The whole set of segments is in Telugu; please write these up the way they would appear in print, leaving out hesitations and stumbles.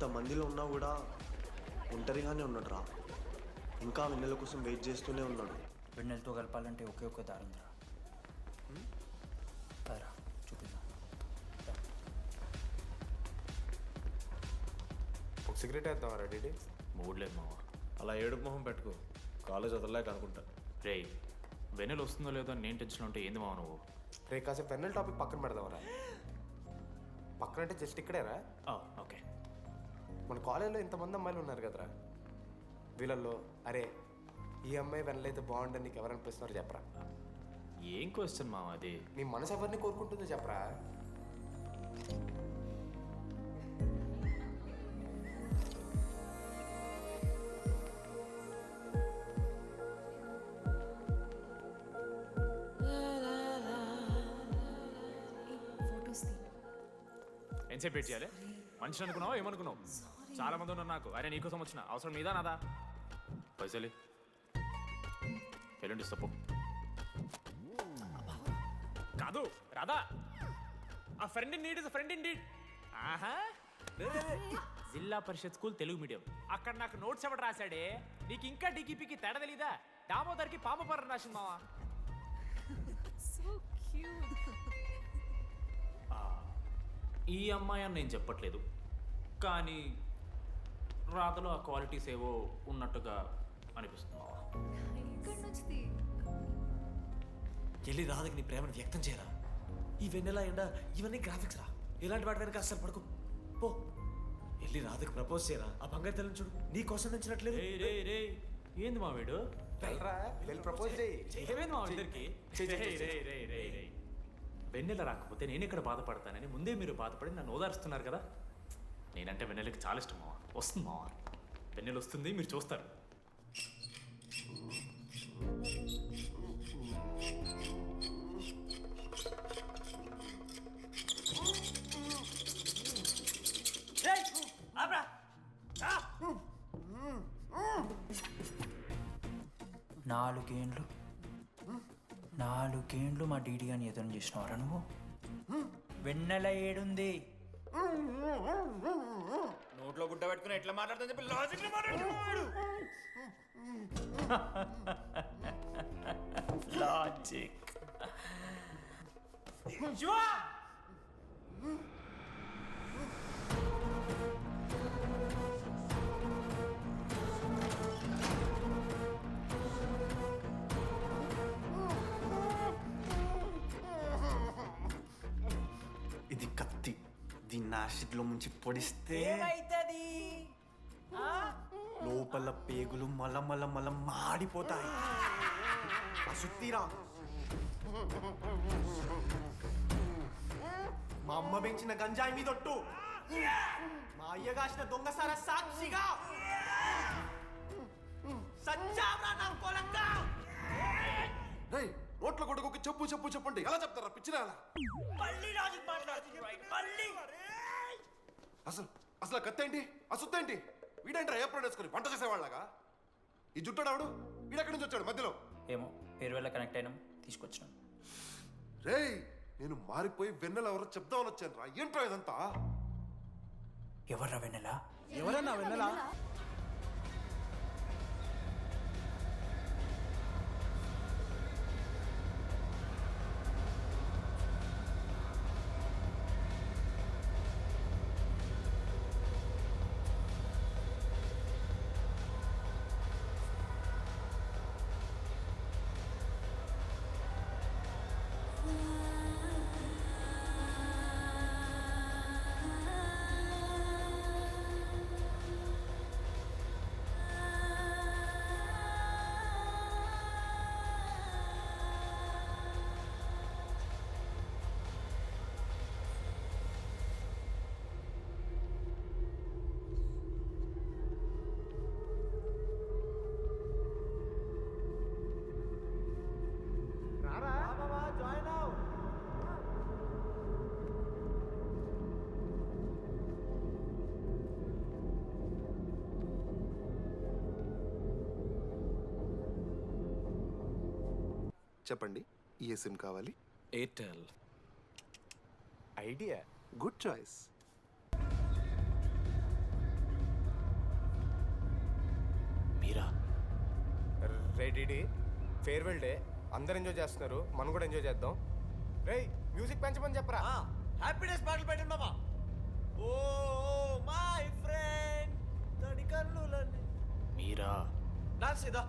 ఇంతమందిలో ఉన్నా కూడా ఒంటరిగానే ఉన్నాడు రా. ఇంకా వెన్నెల కోసం వెయిట్ చేస్తూనే ఉన్నాడు. వెన్నెలతో కలపాలంటే ఒకే ఒక్క దారి ఉందిరా. రా చూపిద్దాం. ఒక సిగరెట్ వేద్దాం రెడీ మూడ్ లేదు మావా. అలా ఏడుపు మొహం పెట్టుకో, కాలేజ్ వదలలేక అనుకుంటా. రే వెన్నెల వస్తుందో లేదో అని నేను టెన్షన్ ఉంటే ఏంది మావ నువ్వు? రే కాసేపు వెన్నెల టాపిక్ పక్కన పెడదాంరా. పక్కన అంటే జస్ట్ ఇక్కడేరా. ఓకే. మన కాలేజ్లో ఇంతమంది అమ్మాయిలు ఉన్నారు కదరా, వీళ్ళల్లో అరే ఈ అమ్మాయి వెన్నెలైతే బాగుండని నీకు ఎవరు అనిపిస్తున్నారు చెప్పరా? ఏం క్వశ్చన్ మావా అది? నీ మనసు ఎవరిని కోరుకుంటుందో చెప్పరా? ఎంతసేపు వెయిట్ చేయాలి? మనిషిని అనుకున్నావు ఏమనుకున్నావు? చాలా మంది ఉన్నారు నాకు. అరే నీకోసం వచ్చిన అవసరం మీదా నాదా? పైసలు ఎల్లుండి ఇస్తా పో. కాదు రాదా, ఆ friend in need is friend in need. ఆహా, జిల్లా పరిషత్ స్కూల్ తెలుగు మీడియం. అక్కడ నాకు నోట్స్ ఎవడు రాశాడే? నీకు ఇంకా డికిపికి తేడా తెలీదా? దామోదర్కి పాపపరం రాసింది మావా. ఈ అమ్మాయి అని నేను చెప్పట్లేదు, కానీ రాధలో ఆ క్వాలిటీస్ ఏవో ఉన్నట్టుగా అనిపిస్తుంది మావా. వెళ్ళి రాధకి నీ ప్రేమను వ్యక్తం చేయరా. ఈ వెన్నెల ఎండ ఇవన్నీ గ్రాఫిక్స్ రా. ఇలాంటి వాటి వెనక అస్సలు పడుకో. పో వెళ్ళి రాధకి ప్రపోజ్ చేయరా. ఆ బంగారు తెల్లని చూడు నీ కోసం నచ్చినట్లేదు. ఏంది మా వీడు? ప్రపోజ్ ఏమైంది మా ఇద్దరికి? వెన్నెల రాకపోతే నేను ఇక్కడ బాధపడతానని ముందే మీరు బాధపడి నన్ను ఓదారుస్తున్నారు కదా. నేనంటే వెన్నెలకి చాలా ఇష్టం మావా. వస్తుంది మావా, వెన్నెల వస్తుంది, మీరు చూస్తారు. నాలుగేండ్లు మా డీడీ అని ఎదురు చేసినవారా నువ్వు? వెన్నెల ఏడుంది? నోట్లో గుడ్డ పెట్టుకుని ఎట్లా మాట్లాడుతుంది చెప్పి లాజిక్ మాట్లాడుతున్నాడు. లాజిక్ ఇది కత్తి, దీన్ని యాసిడ్లో ముంచి పొడిస్తే ఏమైతది? లోపల పేగులు మల మాడిపోతాయి. అసుత్తిరా. మా అమ్మ పెంచిన గంజాయి మీదొట్టు, మా అయ్య కాసిన దొంగసార సాక్షిగా సచ్చావరా నా కొలంగా. నోట్ల కొడుకు చెప్పు చెప్పు చెప్పండి ఎలా చెప్తారా పిచ్చినా? అసలు అసలు కత్తేంటి అసుత్తేంటి? వీడేంట్రా ఏప్రిల్ వేసుకుని వంట చేసేవాళ్ళగా? ఈ జుట్టాడు వీడెక్కడి నుంచి వచ్చాడు మధ్యలో? ఏమో పేరు వల్ల కనెక్ట్ అయినాం, తీసుకొచ్చినాం. రేయ్ నేను మారిపోయి వెన్నెల ఎవరో చెప్దామని వచ్చాను రా. ఏంట్రా ఇదంతా? ఎవర్రా వెన్నెల? ఎవరన్నా వెన్నెలా? చెప్పండి, ఏ సిమ్ కావాలి? Airtel. Idea, good choice. Right ఇడి ఫేర్వెల్ డే అందరు ఎంజాయ్ చేస్తున్నారు మనం కూడా ఎంజాయ్ చేద్దాం. రేయ్ మ్యూజిక్ పెంచమని చెప్పరా. హ్యాపీనెస్ పాటలు పెట్టండి మామ. ఓ మై ఫ్రెండ్ తడి కన్నులన్నీ. మీరా డాన్స్ ఇదా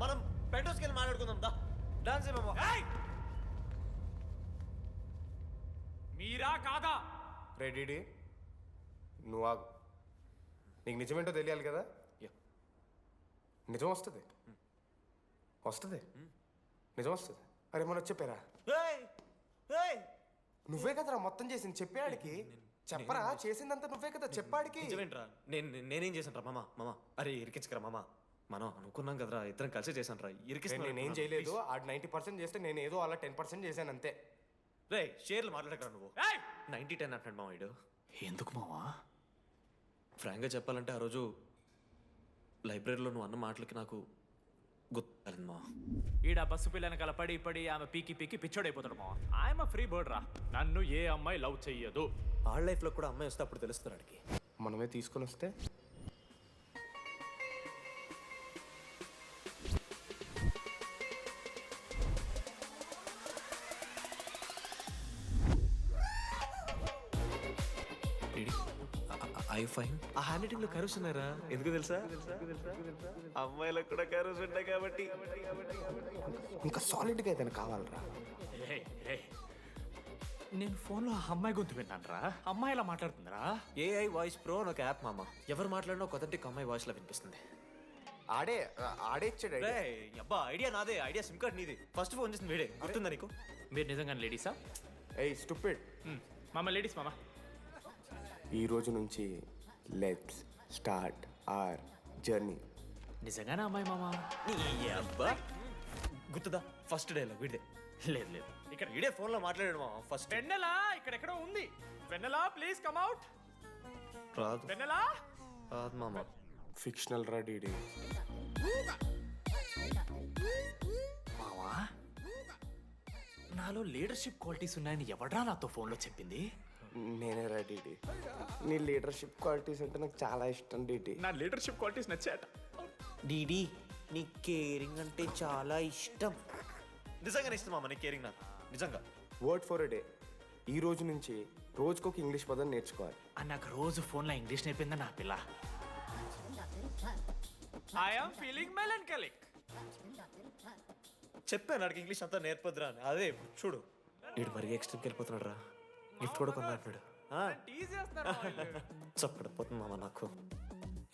మనం పెంటోస్కి వెళ్ళి మాట్లాడుకుందాం దా. డాన్స్ ఏ మామ. మీరా కాదా? రైట్ ఇడి నువ్వు ఆగు. నీకు నిజమేంటో తెలియాలి కదా. నిజం వస్తుంది వస్తుంది నిజం వస్తుంది. అరే మొన్న చెప్పారా నువ్వే కదరా మొత్తం చేసింది చెప్పాడికి. చెప్పరా చేసిందంతా నువ్వే కదా చెప్పాడికి. నిజమేంట్రా నేనేం చేశాను రా మామ. మామ అరే ఇరికించకరా మామ. మనం అనుకున్నాం కదరా ఇద్దరం కలిసి చేశాను రా. నేనేం చేయలేదు. ఆడు 90% చేస్తే నేను ఏదో అలా 10% చేశాను అంతే. రే షేర్లు మాట్లాడకరా నువ్వు. 90-10 అంటాడు మామ వీడు. ఎందుకు మావా? ఫ్రాంక్గా చెప్పాలంటే ఆ రోజు లైబ్రరీలో నువ్వు అన్న మాటలకి నాకు గుర్తులేదు మా. ఈడ బస్సు పిల్లని కలపడి పడి ఆమె పీకి పీకి పిచ్చోడైపోతాడు మావా. ఆయమ ఫ్రీ బర్డ్ రా. నన్ను ఏ అమ్మాయి లవ్ చెయ్యదు. ఆళ్ళ లైఫ్లో కూడా అమ్మాయి వస్తే అప్పుడు తెలుస్తుంది వాడికి. మనమే తీసుకొని వస్తే ఐ ఫైన్. ఆ హ్యాండ్ రైటింగ్ లో కరోస్ ఉన్నారా? ఎందుకు తెలుసా? అమ్మాయిలకు కూడా కరోస్ ఉంటాయి కాబట్టి. ఇంకా సాలిడ్గా ఏదైనా కావాలరా. నేను ఫోన్లో ఆ అమ్మాయి గొంతు విన్నాను రా. అమ్మాయి ఇలా మాట్లాడుతుందిరా. ఏఐ వాయిస్ ప్రో అని ఒక యాప్ మామ. ఎవరు మాట్లాడినా ఒక అథెంటిక్ అమ్మాయి వాయిస్ లో వినిపిస్తుంది. ఆడే ఇచ్చాడు idea. అబ్బా ఐడియా నాదే. ఐడియా సిమ్ కార్డ్ నీది. ఫస్ట్ ఫోన్ చేసింది వీడే. గుర్తుందా నీకు? మీరు నిజంగానే లేడీసా? ఏయ్ స్టూపిడ్. మామ లేడీస్ మామ. ఈ రోజు నుంచి లెట్స్ స్టార్ట్ అవర్ జర్నీ. నిజంగానే అమ్మాయి మామ? నీ అబ్బా గుర్తుదా ఫస్ట్ డేలో వీడే. లేదు లేదు, ఇక్కడ వీడే ఫోన్ లో మాట్లాడాడు మామ ఫస్ట్. వెన్నెలా ఇక్కడెక్కడో ఉంది. వెన్నెలా ప్లీజ్ కమ్ అవుట్. రాదు వెన్నెలా రాదు మామ. ఫిక్షనల్ రా డీడీ. మావా నాలో లీడర్షిప్ క్వాలిటీస్ ఉన్నాయని ఎవడ్రా నాతో ఫోన్లో చెప్పింది? నేనే రా డీడీ. నీ లీడర్షిప్ క్వాలిటీస్ అంటే నాకు చాలా ఇష్టం డీడీ. నా లీడర్షిప్ క్వాలిటీస్ నచ్చాట. డీడీ నీ కేరింగ్ అంటే చాలా ఇష్టం. నిజంగానే ఇష్టం మామ నీ కేరింగ్ నాకు నిజంగా. Word for a day. ఈ రోజు నుంచి రోజుకొక ఇంగ్లీష్ పదం నేర్చుకోవాలి. నాకు రోజు ఫోన్లో ఇంగ్లీష్ నేర్పిందా నా పిల్ల. I am feeling melancholic. చెప్పాను నాకు ఇంగ్లీష్ అంతా నేర్పొద్దురా అని. అదే చూడు వీడు మరీ ఎక్స్ట్రీమ్కి వెళ్ళిపోతున్నాడు రా. గిఫ్ట్ కూడా కొన్నాడు. చప్పడిపోతుంది మామ నాకు.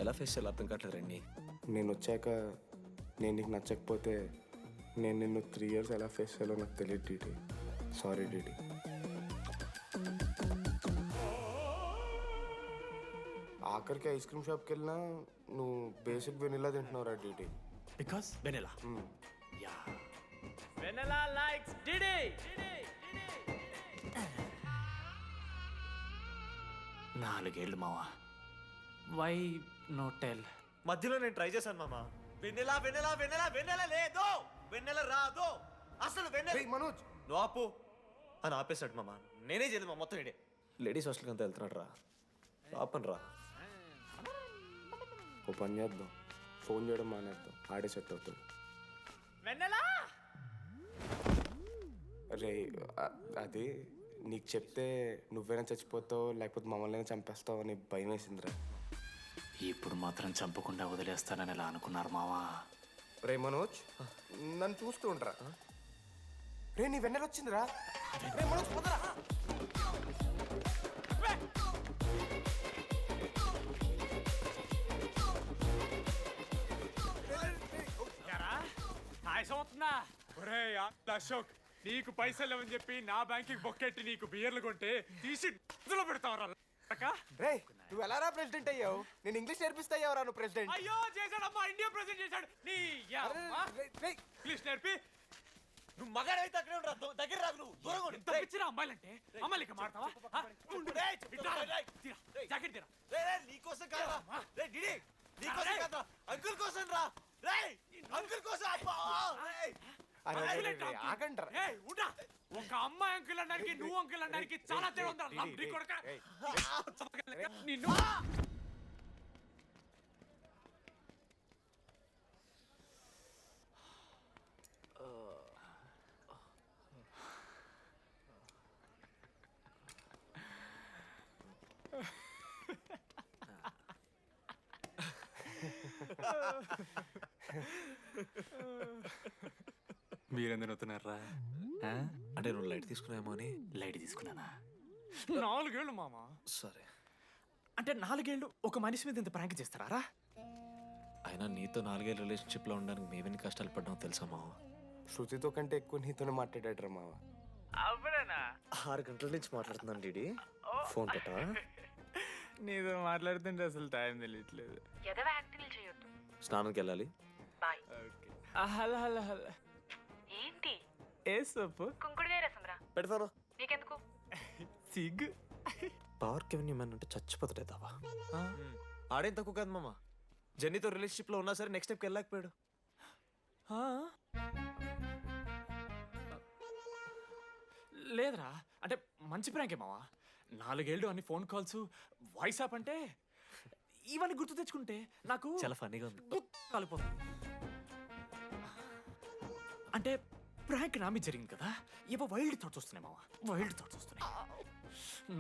ఎలా ఫేస్ చేయాలి అర్థం కావట్లేదు రండి. నేను వచ్చాక నేను నీకు నచ్చకపోతే నేను నిన్ను 3 years ఎలా ఫేస్ చేయాలో నాకు తెలియదు డీడీ. Sorry DD. ఆఖరికి ఐస్ క్రీమ్ షాప్కి వెళ్ళినా నువ్వు బేసిక్ వెనిలా తింటున్నావు రా DD. Because Vennela. Yeah Vennela likes DD. 4 ఏళ్ళు మావా. Why no tell? మధ్యలో నేను ట్రై చేశాను మామ. వెన్నెలా వెన్నెలా వెన్నెలా వెన్నెల లేదు, వెన్నెల రాదు అసలు. వెన్నెల మనోజ్ నువ్వు ఆపు అని ఆపేశాడు మామ. నేనే చేయలేదు మా మొత్తం ఇడే. లేడీస్ హాస్టల్కి అంతా వెళ్తున్నాడు రా. ఆపను రా. ఓ పని చేద్దాం, ఫోన్ చేయడం మానేద్దాం. ఆడే సెట్ అవుతాడు. వెన్నెలా రే అది నీకు చెప్తే నువ్వైనా చచ్చిపోతావు లేకపోతే మమ్మల్ని చంపేస్తావు అని భయం వేసిందిరా. ఇప్పుడు మాత్రం చంపకుండా వదిలేస్తానని ఎలా అనుకున్నారు మావా? రే మనోజ్ నన్ను చూస్తూ ఉంటారా? రే నీ వెన్నెల వచ్చిందిరా. రే మనోజ్ పోతరా. అవుతుందా? ఒరే అశోక్, నీకు పైసలు లేవని చెప్పి నా బ్యాంకింగ్ బొక్కెట్టి నీకు బియర్లు కొంటే తీసి పెడతావరా? రే నువ్వు ఎలా రా ప్రెసిడెంట్ అయ్యావు? నేను ఇంగ్లీష్ నేర్పిస్తా అయ్యావురా నువ్వు ప్రెసిడెంట్. అయ్యో చేశాడమ్మా, ఇండియా ప్రెసిడెంట్ చేశాడు. నీ ఇంగ్లీష్ నేర్పి నువ్వు మగాడైతే అక్కడే ఉండరా. దగ్గర రాదు నువ్వు దూరంగా ఉండు. తప్పించిన అమ్మాయిలంటే అమ్మాయిలకి మాడతావా? జాకెట్ తీరా. నీకోసం కాదా నీకోసం కాదా అంకుల్ కోసం రా. అంకుల్ కోసం ఆగంటారా? ఒక అమ్మాయి అంకుల్ అనడానికి నువ్వు అంకుల్ అనడానికి చాలా తేడా ఉందా? నిన్ను మీరెందుకు నవ్వుతున్నారా? అంటే నువ్వు లైట్ తీసుకున్నామో అని. లైట్ తీసుకున్నానా? 4 ఏళ్ళు మామ. సరే, అంటే 4 ఏళ్ళు ఒక మనిషి మీద ఇంత ప్రాంక్ చేస్తారా? అయినా నీతో 4 ఏళ్ళ రిలేషన్షిప్లో ఉండడానికి మేమెన్ని కష్టాలు పడ్డామో తెలుసా మావ. శృతితో కంటే ఎక్కువ నీతోనే మాట్లాడాడు మావ. అవునా? 6 గంటల నుంచి మాట్లాడుతున్నాను డీడీ. ఫోన్ పెట్టవా? నీతో మాట్లాడుతుంటే అసలు టైం తెలియట్లేదు. స్నానంకి వెళ్ళాలి. Hello hello hello. ఏంటి ఏ సొప్పు? కుంకుడుగాయ రసం రా. పెడతాను. నీకెందుకు? సిగ్గు. పవర్ కెవెన్ ఏమన్నా అంటే చచ్చిపోతాడే తవా. ఆడేం తక్కువ కాదు మామ. జెన్నీతో రిలేషన్షిప్లో ఉన్నా సరే నెక్స్ట్ స్టెప్కి వెళ్ళలేకపోయాడు. లేదురా, అంటే మంచి ప్రాంకే మావా. 4 ఏళ్ళు అన్ని ఫోన్ కాల్స్, వాయిస్ యాప్ అంటే ఇవన్నీ గుర్తు తెచ్చుకుంటే నాకు చాలా ఫన్నీగా ఉంది. కాలిపోతుంది. అంటే ప్రాంక్ నా మీద జరిగింది కదా, ఏవో వైల్డ్ థాట్స్ వస్తున్నాయి మావా, వైల్డ్ థాట్స్ వస్తున్నాయి.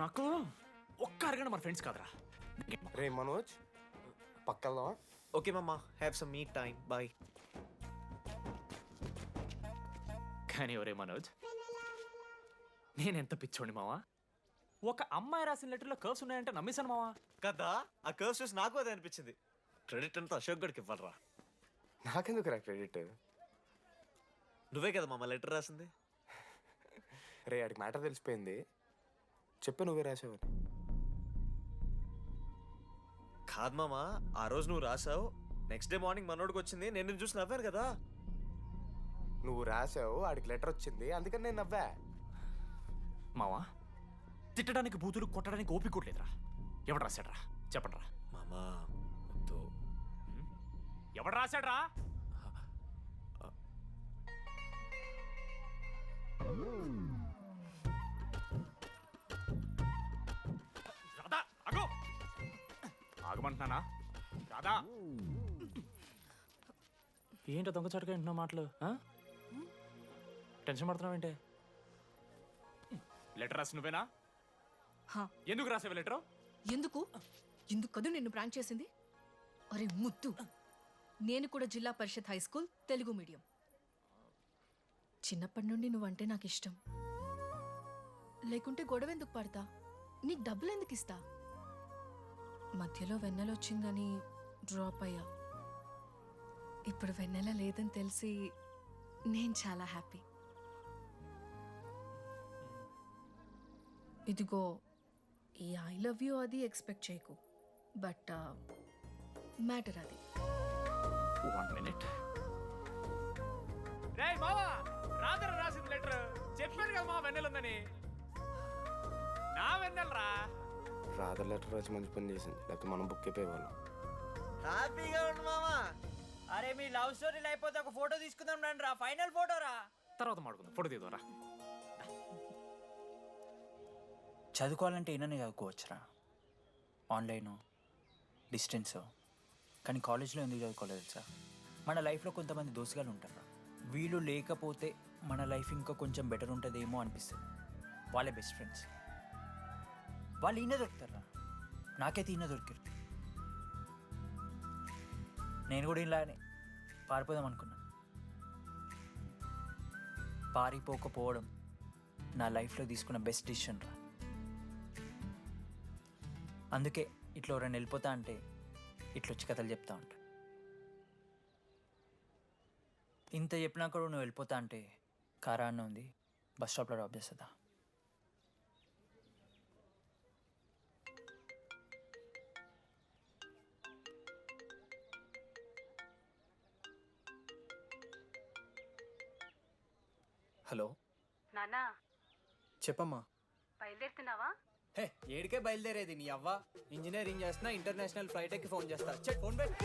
నాకు ఒక్క అరగంట మన ఫ్రెండ్స్ కాదురా. రే మనోజ్, పక్కన ఓకే మామ, have some me time. Bye. కానీ ఒరే మనోజ్, నేనెంత పిచ్చోండి మావా. ఒక అమ్మాయి రాసిన లెటర్లో కర్వ్స్ ఉన్నాయంటే నమ్మేశాను మావా. కదా, ఆ కర్వ్స్ చూసి నాకు అదే అనిపించింది. క్రెడిట్ అంతా అశోక్ గడికి ఇవ్వాలరా. నాకెందుకు రా క్రెడిట్? నువ్వే కదా మామ లెటర్ రాసింది. రే ఆడికి మ్యాటర్ తెలిసిపోయింది, చెప్పు నువ్వే రాసావని. కాదు మామ, ఆ రోజు నువ్వు రాసావు, నెక్స్ట్ డే మార్నింగ్ మనోడికి వచ్చింది, నేను నిన్ను చూసి నవ్వాను కదా. నువ్వు రాసావు, ఆడికి లెటర్ వచ్చింది, అందుకని నేను నవ్వా. మావా, తిట్టడానికి బూతులు కొట్టడానికి ఓపిక కూడా లేదురా. ఎవడు రాశాడ్రా చెప్పండి రా. మామా వద్దు. ఎవడు రాశాడ్రా? రాధా ఆగు. ఆగమంటున్నానా? రాధా, ఏంటో దొంగచాటుగా వింటున్నా మాటలు? టెన్షన్ పడుతున్నావేంటే? లెటర్ రాసి నువ్వేనా? ఎందుకు రాసావు లెటర్? ఎందుకు ఎందుకు కదూ నిన్ను ప్రాంక్ చేసింది? అరే ముద్దు, నేను కూడా జిల్లా పరిషత్ హై స్కూల్ తెలుగు మీడియం. చిన్నప్పటి నుండి నువ్వంటే నాకు ఇష్టం. లేకుంటే గొడవ ఎందుకు పడతా? నీకు డబ్బులు ఎందుకు ఇస్తా? మధ్యలో వెన్నెల వచ్చిందని డ్రాప్ అయ్యా. ఇప్పుడు వెన్నెల లేదని తెలిసి నేను చాలా హ్యాపీ. ఇదిగో ఈ ఐ లవ్ యూ అది ఎక్స్పెక్ట్ చేయకు, బట్ మ్యాటర్ అది. 1 minute. రేయ్ మావా, రాధర రాసిన లెటర్ చెప్పాను కదా మా వెన్నెలుందని. నా వెన్నెలరా. రాధ లెటర్ రాసి మంచి పని చేసింది, లేకపోతే మనం బుక్ అయిపోయేవాళ్ళం. హ్యాపీగా ఉండు మామా. అరే మీ లవ్ స్టోరీ అయిపోతే ఒక ఫోటో తీసుకుందాం రండి రా, ఫైనల్ ఫోటో రా. తర్వాత మాడుకుందాం, ఫోటో తీద్దాం. చదువుకోవాలంటే ఏమైనా చదువుకోవచ్చురా, ఆన్లైను డిస్టెన్సో. కానీ కాలేజ్లో ఎందుకు చదువుకోలేదు తెలుసా? మన లైఫ్లో కొంతమంది దోస్తుగాలు ఉంటారు, వీళ్ళు లేకపోతే మన లైఫ్ ఇంకా కొంచెం బెటర్ ఉంటుందేమో అనిపిస్తుంది. వాళ్ళే బెస్ట్ ఫ్రెండ్స్. వాళ్ళు ఈయన దొరుకుతారా, నాకైతే ఈయన దొరికారు. నేను కూడా ఇలానే పారిపోదాం అనుకున్నాను. పారిపోకపోవడం నా లైఫ్లో తీసుకున్న బెస్ట్ డిసిషన్ రా. అందుకే ఇట్లా ఎవరైనా వెళ్ళిపోతా అంటే ఇట్లా వచ్చి కథలు చెప్తా ఉంటా. ఇంత చెప్పినా కూడా నువ్వు వెళ్ళిపోతా అంటే కారా అన్న ఉంది, బస్ స్టాప్లో డ్రాప్ చేస్తుందా? హలో నానా, చెప్పమ్మా. బయలుదేరుతున్నావా? హే, ఏడికే బయలుదేరేది నీ అవ్వ. ఇంజనీరింగ్ చేస్తున్నా, ఇంటర్నేషనల్ ఫ్లైట్ ఎక్కి ఫోన్ చేస్తా. చెక్ ఫోన్ పెట్.